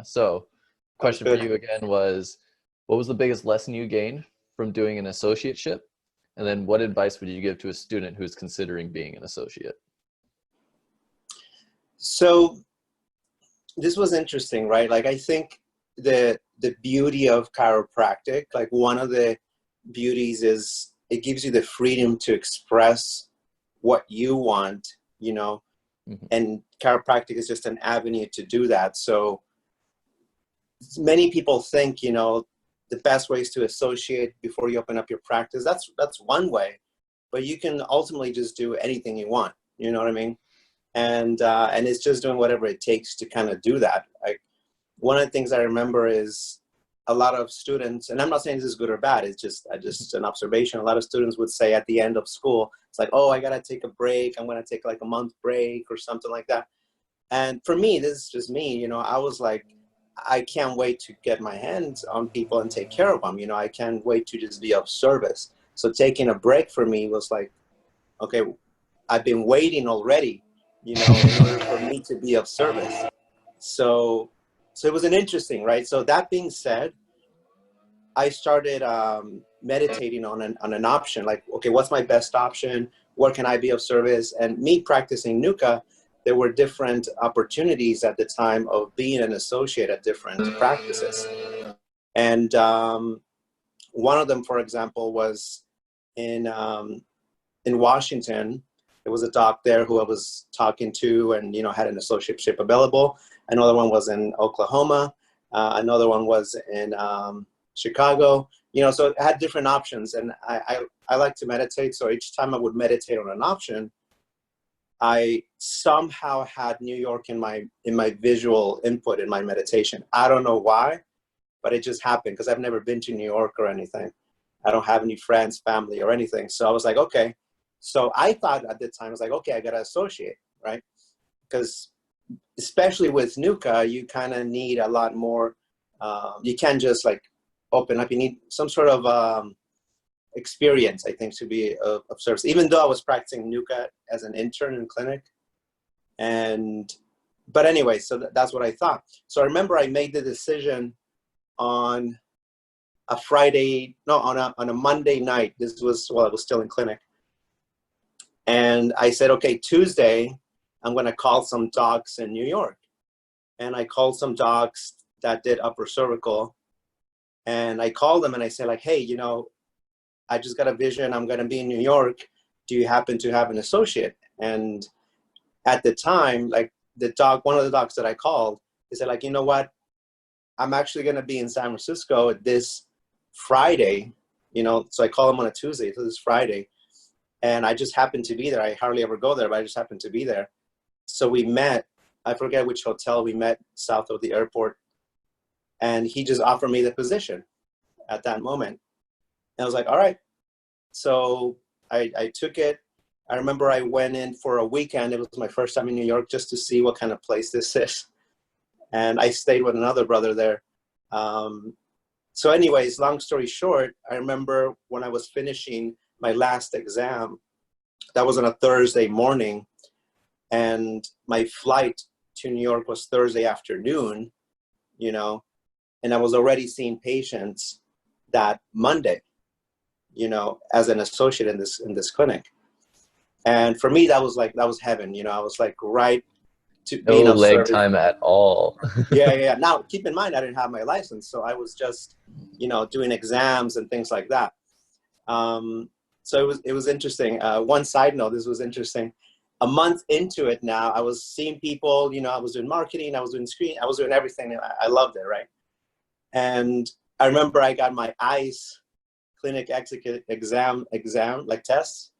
So Sounds question for good. you again was, what was the biggest lesson you gained from doing an associateship? And then what advice would you give to a student who's considering being an associate? So this was interesting, right? Like, I think the beauty of chiropractic, like one of the beauties is it gives you the freedom to express what you want, you know, Mhm. and chiropractic is just an avenue to do that. So many people think, you know, the best way is to associate before you open up your practice. That's one way, but you can ultimately just do anything you want. You know what I mean? And it's just doing whatever it takes to kind of do that. Like, one of the things I remember is a lot of students, and I'm not saying this is good or bad, it's just an observation. A lot of students would say at the end of school, it's like, oh, I gotta take a break. I'm gonna take like a month break or something like that. And for me, this is just me, you know, I was like, I can't wait to get my hands on people and take care of them. You know, I can't wait to just be of service. So taking a break for me was like, okay, I've been waiting already, you know, in order for me to be of service. So, so it was an interesting, right? So that being said, I started meditating on an option, like, okay, what's my best option? What can I be of service? And me practicing Nuka, there were different opportunities at the time of being an associate at different practices. And one of them, for example, was in Washington. There was a doc there who I was talking to and, you know, had an associateship available. Another one was in Oklahoma. Another one was in Chicago. You know, so it had different options. And I like to meditate. So each time I would meditate on an option, I somehow had New York in my visual input in my meditation. I don't know why, but it just happened because I've never been to New York or anything. I don't have any friends, family, or anything. So I was like, okay. So I thought at the time, I was like, okay, I got to associate, right? Because especially with Nuka, you kind of need a lot more. You can't just like open up. You need some sort of experience, I think, to be of service. Even though I was practicing Nuka as an intern in clinic. But anyway, so that's what I thought. So I remember I made the decision on a Friday, no, on a Monday night. This was while I was still in clinic. And I said, okay, Tuesday, I'm going to call some docs in New York. And I called some docs that did upper cervical. And I called them and I said, like, hey, you know, I just got a vision. I'm going to be in New York. Do you happen to have an associate? And at the time, like one of the docs that I called, they said, like, you know what? I'm actually going to be in San Francisco this Friday, you know, so I call them on a Tuesday, so this Friday. And I just happened to be there. I hardly ever go there, but I just happened to be there. So we met, I forget which hotel we met south of the airport. And he just offered me the position at that moment. And I was like, all right. So I took it. I remember I went in for a weekend. It was my first time in New York just to see what kind of place this is. And I stayed with another brother there. So anyways, long story short, I remember when I was finishing my last exam, that was on a Thursday morning, and my flight to New York was Thursday afternoon, you know, and I was already seeing patients that Monday, you know, as an associate in this clinic. And for me, that was heaven, you know. I was like right to being No of leg service. time at all. Yeah. Now, keep in mind, I didn't have my license, so I was just, you know, doing exams and things like that. So it was interesting. One side note, this was interesting. A month into it now, I was seeing people, you know, I was doing marketing, I was doing screen, I was doing everything. I loved it, right? And I remember I got my eyes clinic exam, like tests,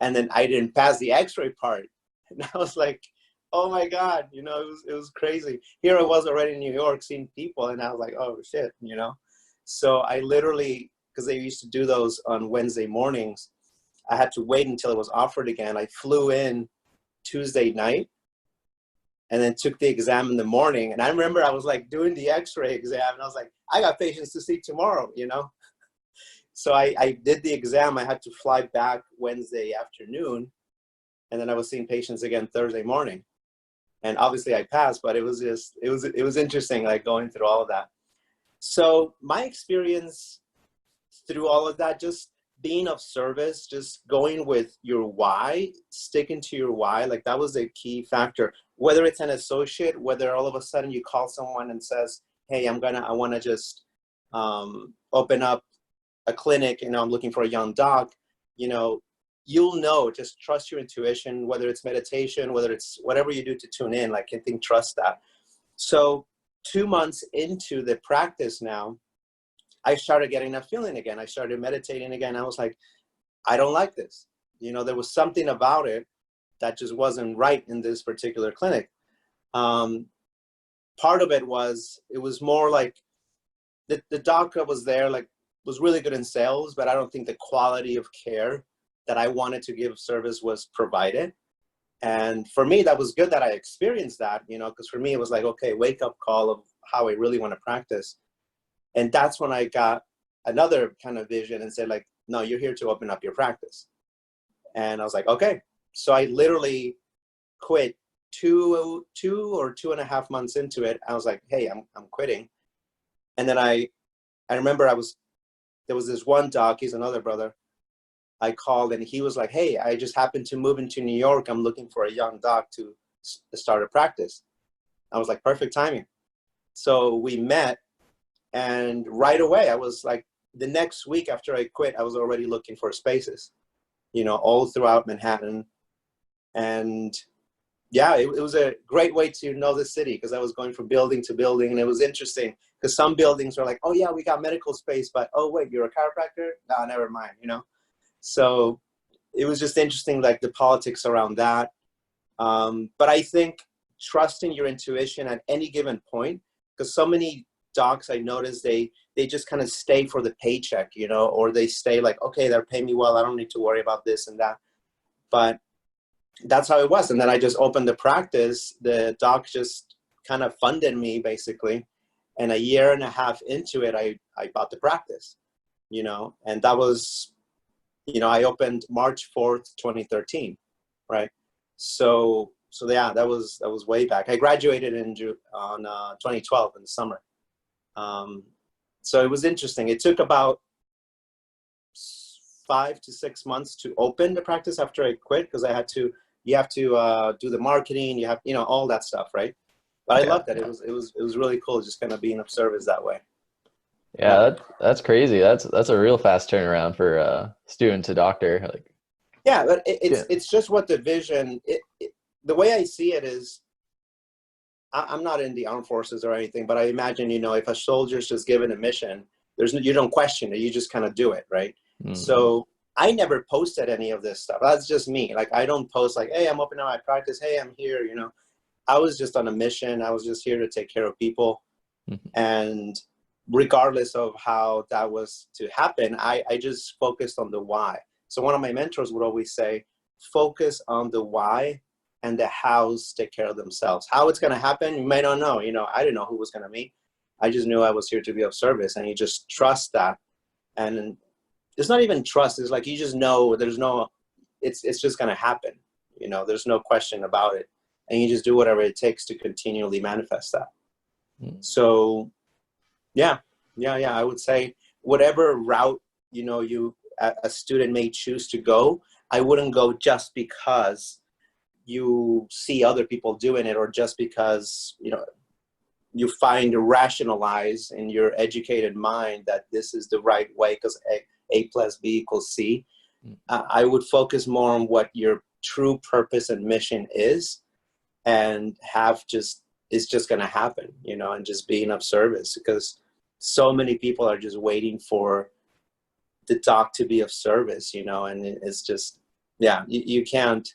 and then I didn't pass the x-ray part. And I was like, oh my God, you know, it was crazy. Here I was already in New York seeing people, and I was like, oh shit, you know? So I literally, because they used to do those on Wednesday mornings, I had to wait until it was offered again. I flew in Tuesday night and then took the exam in the morning. And I remember I was like doing the x-ray exam, and I was like, I got patients to see tomorrow, you know? So I did the exam. I had to fly back Wednesday afternoon, and then I was seeing patients again Thursday morning. And obviously I passed, but it was interesting, like going through all of that. So my experience through all of that, just being of service, just going with your why, sticking to your why, like that was a key factor. Whether it's an associate, whether all of a sudden you call someone and says, hey, I want to just open up a clinic, and I'm looking for a young doc, you'll know, just trust your intuition, whether it's meditation, whether it's whatever you do to tune in, like I think, trust that. So 2 months into the practice now, I started getting that feeling again. I started meditating again. I was like, I don't like this. There was something about it that just wasn't right in this particular clinic. Part of it was more like the doctor was there, like was really good in sales, but I don't think the quality of care that I wanted to give service was provided. And for me, that was good that I experienced that, because for me, it was like, okay, wake up call of how I really want to practice. And that's when I got another kind of vision and said, like, no, you're here to open up your practice. And I was like, okay. So I literally quit two or 2.5 months into it. I was like, hey, I'm quitting. And then I remember there was this one doc, he's another brother. I called and he was like, hey, I just happened to move into New York. I'm looking for a young doc to start a practice. I was like, perfect timing. So we met, and right away, I was like, the next week after I quit, I was already looking for spaces, all throughout Manhattan. And yeah, it was a great way to know the city, because I was going from building to building, and it was interesting because some buildings were like, oh yeah, we got medical space, but oh wait, you're a chiropractor? No, never mind, So it was just interesting, like the politics around that. But I think trusting your intuition at any given point, because so many docs I noticed, they just kind of stay for the paycheck, or they stay like, okay, they're paying me well, I don't need to worry about this and that. But that's how it was. And then I just opened the practice. The doc just kind of funded me basically. And 1.5 years into it, I bought the practice, and that was, I opened March 4th, 2013, right? So yeah, that was way back. I graduated on 2012 in the summer. So it was interesting. It took about 5 to 6 months to open the practice after I quit, because you have to do the marketing, you have, all that stuff, right? But I loved that. Yeah. It was really cool just kind of being of service that way. Yeah, that's crazy. That's a real fast turnaround for student to doctor. Like, yeah, but it's just what the vision. The way I see it is, I'm not in the armed forces or anything, but I imagine, if a soldier's just given a mission, you don't question it, you just kind of do it, right? Mm-hmm. So I never posted any of this stuff. That's just me. Like, I don't post like, hey, I'm opening up my practice. Hey, I'm here. I was just on a mission. I was just here to take care of people. Mm-hmm. And regardless of how that was to happen, I just focused on the why. So one of my mentors would always say, focus on the why, and the hows take care of themselves. How it's going to happen, you may not know. I didn't know who was going to meet. I just knew I was here to be of service, and you just trust that. And it's not even trust. It's like, you just know it's just going to happen. There's no question about it. And you just do whatever it takes to continually manifest that. Mm. So yeah, I would say whatever route, a student may choose to go, I wouldn't go just because you see other people doing it, or just because, you find rationalize in your educated mind that this is the right way because A plus B equals C. I would focus more on what your true purpose and mission is, and it's just going to happen, and just being of service, because so many people are just waiting for the doc to be of service, and it's just, yeah, you can't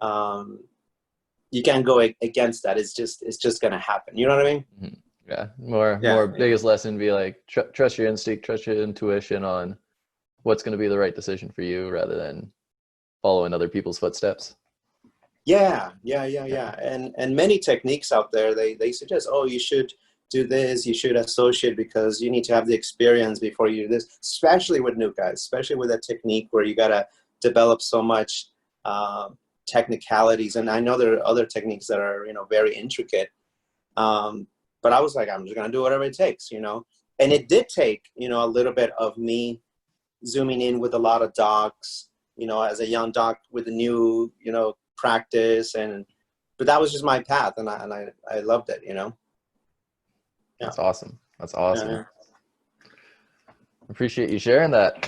go against that. It's just going to happen. You know what I mean? Mm-hmm. Yeah. More biggest lesson be like, trust your instinct, trust your intuition on what's going to be the right decision for you, rather than following other people's footsteps. Yeah. And many techniques out there, they suggest, oh, you should do this, you should associate, because you need to have the experience before you do this, especially with new guys, especially with a technique where you got to develop so much technicalities. And I know there are other techniques that are, very intricate. But I was like, I'm just going to do whatever it takes, and it did take, a little bit of me zooming in with a lot of dogs, as a young dog with a new, practice. But that was just my path. And I loved it, Yeah. That's awesome. That's awesome. Yeah. Appreciate you sharing that.